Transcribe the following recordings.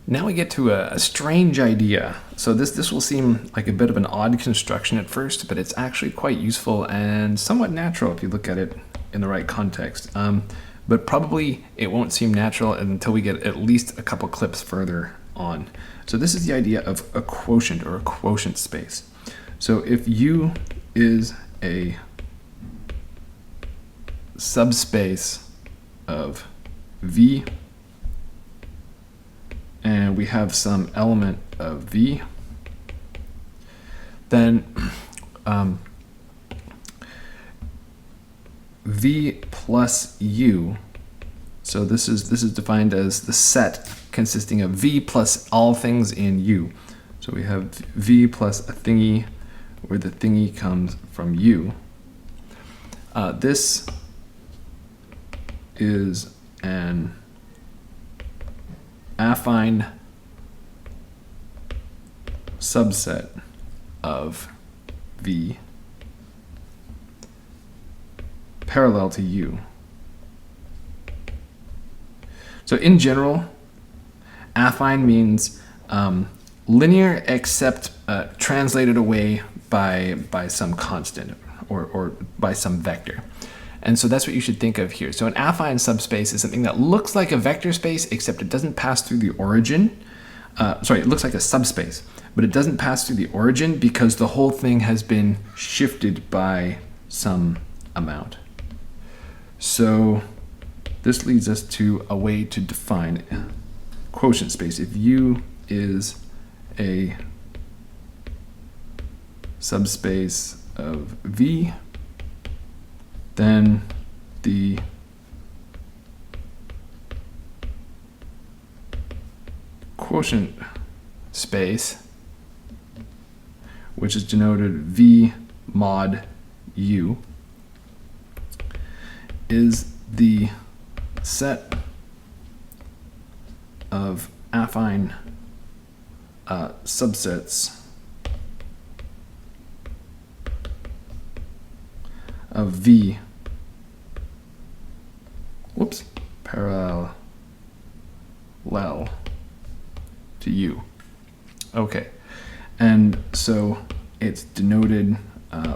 Now we get to a strange idea. So this will seem like a bit of an odd construction at first, but it's actually quite useful and somewhat natural if you look at it in the right context. But probably it won't seem natural until we get at least a couple clips further on. So this is the idea of a quotient or a quotient space. So if U is a subspace of V, and we have some element of V, then V plus U, so this is defined as the set consisting of V plus all things in U. So we have V plus a thingy, where the thingy comes from U. This is an affine subset of V parallel to U. So in general, affine means linear except translated away by some constant or by some vector. And so that's what you should think of here. So an affine subspace is something that looks like a vector space, except it doesn't pass through the origin. It looks like a subspace, but it doesn't pass through the origin because the whole thing has been shifted by some amount. So this leads us to a way to define quotient space. If U is a subspace of V, then the quotient space, which is denoted V mod U, is the set of affine subsets of V parallel to U. Okay, and so it's denoted,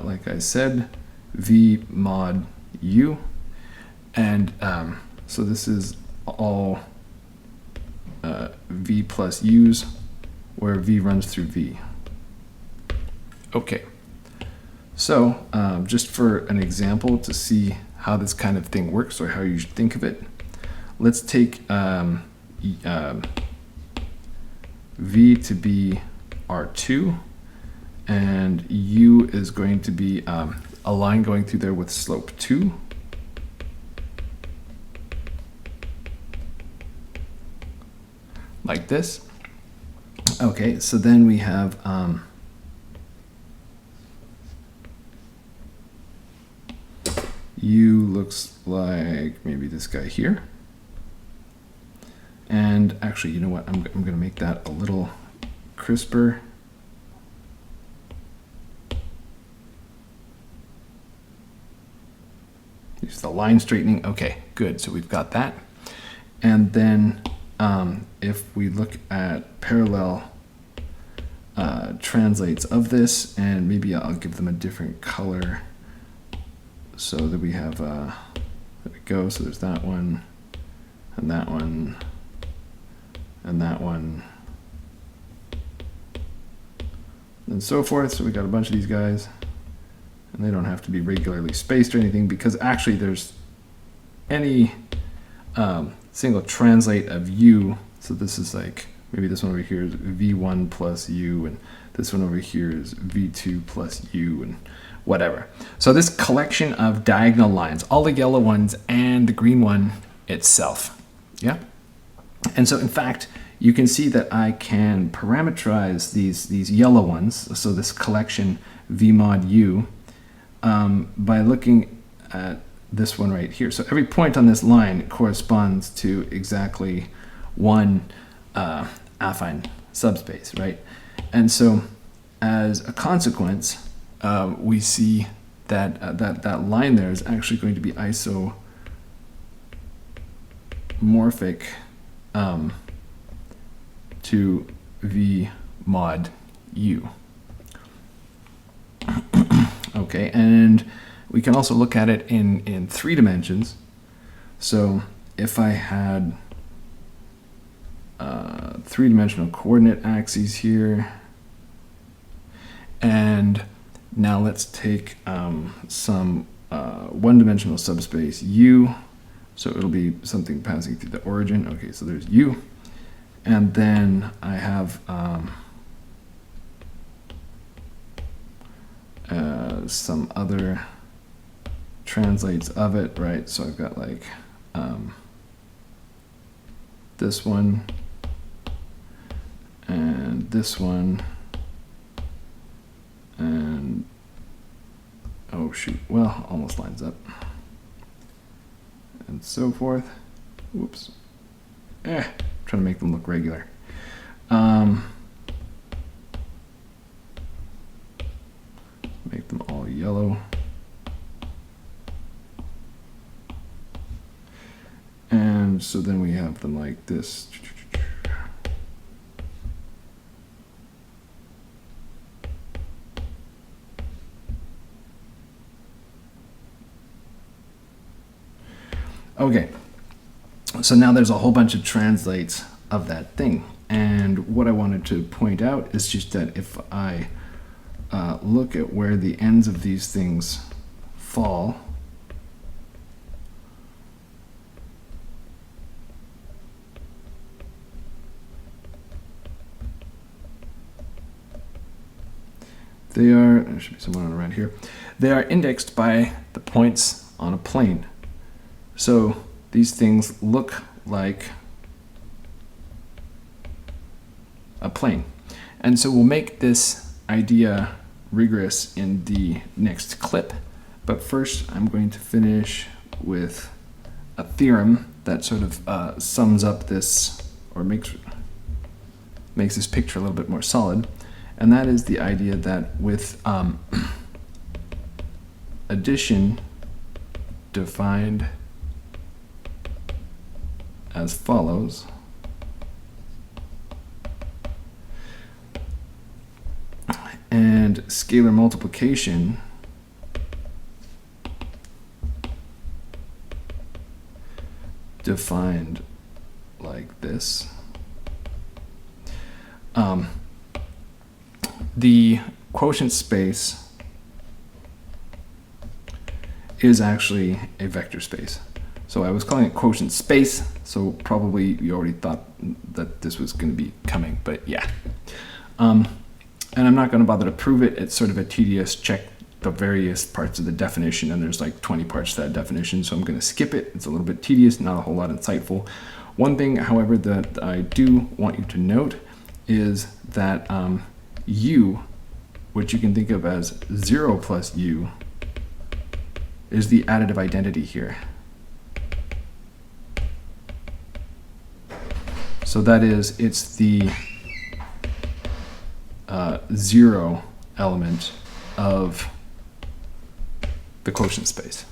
like I said, V mod U, and so this is all V plus U's, where V runs through V. Okay. So just for an example to see how this kind of thing works or how you should think of it, let's take V to be R2, and U is going to be a line going through there with slope 2. Like this. Okay, so then we have U looks like maybe this guy here. And actually, you know what? I'm going to make that a little crisper. Use the line straightening. Okay, good. So we've got that. And then if we look at parallel translates of this, and maybe I'll give them a different color so that we have, there we go. So there's that one, and that one, and that one, and so forth. So we got a bunch of these guys, and they don't have to be regularly spaced or anything, because actually there's any single translate of U. So this is like, maybe this one over here is V1 plus U, and this one over here is V2 plus U, and whatever. So this collection of diagonal lines, all the yellow ones and the green one itself. Yeah. And so in fact, you can see that I can parameterize these yellow ones, so this collection V mod U, by looking at this one right here. So every point on this line corresponds to exactly one affine subspace, right? And so as a consequence, we see that that line there is actually going to be isomorphic to v mod u. Okay, and we can also look at it in 3 dimensions. So if I had 3-dimensional coordinate axes here, and now let's take some 1-dimensional subspace u. So it'll be something passing through the origin. Okay, so there's u. And then I have some other translates of it, right? So I've got like this one and this one and oh shoot, well, almost lines up and so forth. Whoops. Trying to make them look regular. Make them all yellow. And so then we have them like this. Okay, so now there's a whole bunch of translates of that thing. And what I wanted to point out is just that if I look at where the ends of these things fall, they are, there should be someone around here, they are indexed by the points on a plane. So these things look like a plane. And so we'll make this idea rigorous in the next clip. But first I'm going to finish with a theorem that sort of sums up this, or makes this picture a little bit more solid. And that is the idea that with addition defined as follows, and scalar multiplication defined like this, the quotient space is actually a vector space. So I was calling it quotient space, so probably you already thought that this was going to be coming, but yeah. And I'm not going to bother to prove it. It's sort of a tedious check the various parts of the definition, and there's like 20 parts to that definition, so I'm going to skip it. It's a little bit tedious, not a whole lot insightful. One thing, however, that I do want you to note is that u, which you can think of as 0 plus u, is the additive identity here. So that is, it's the 0 element of the quotient space.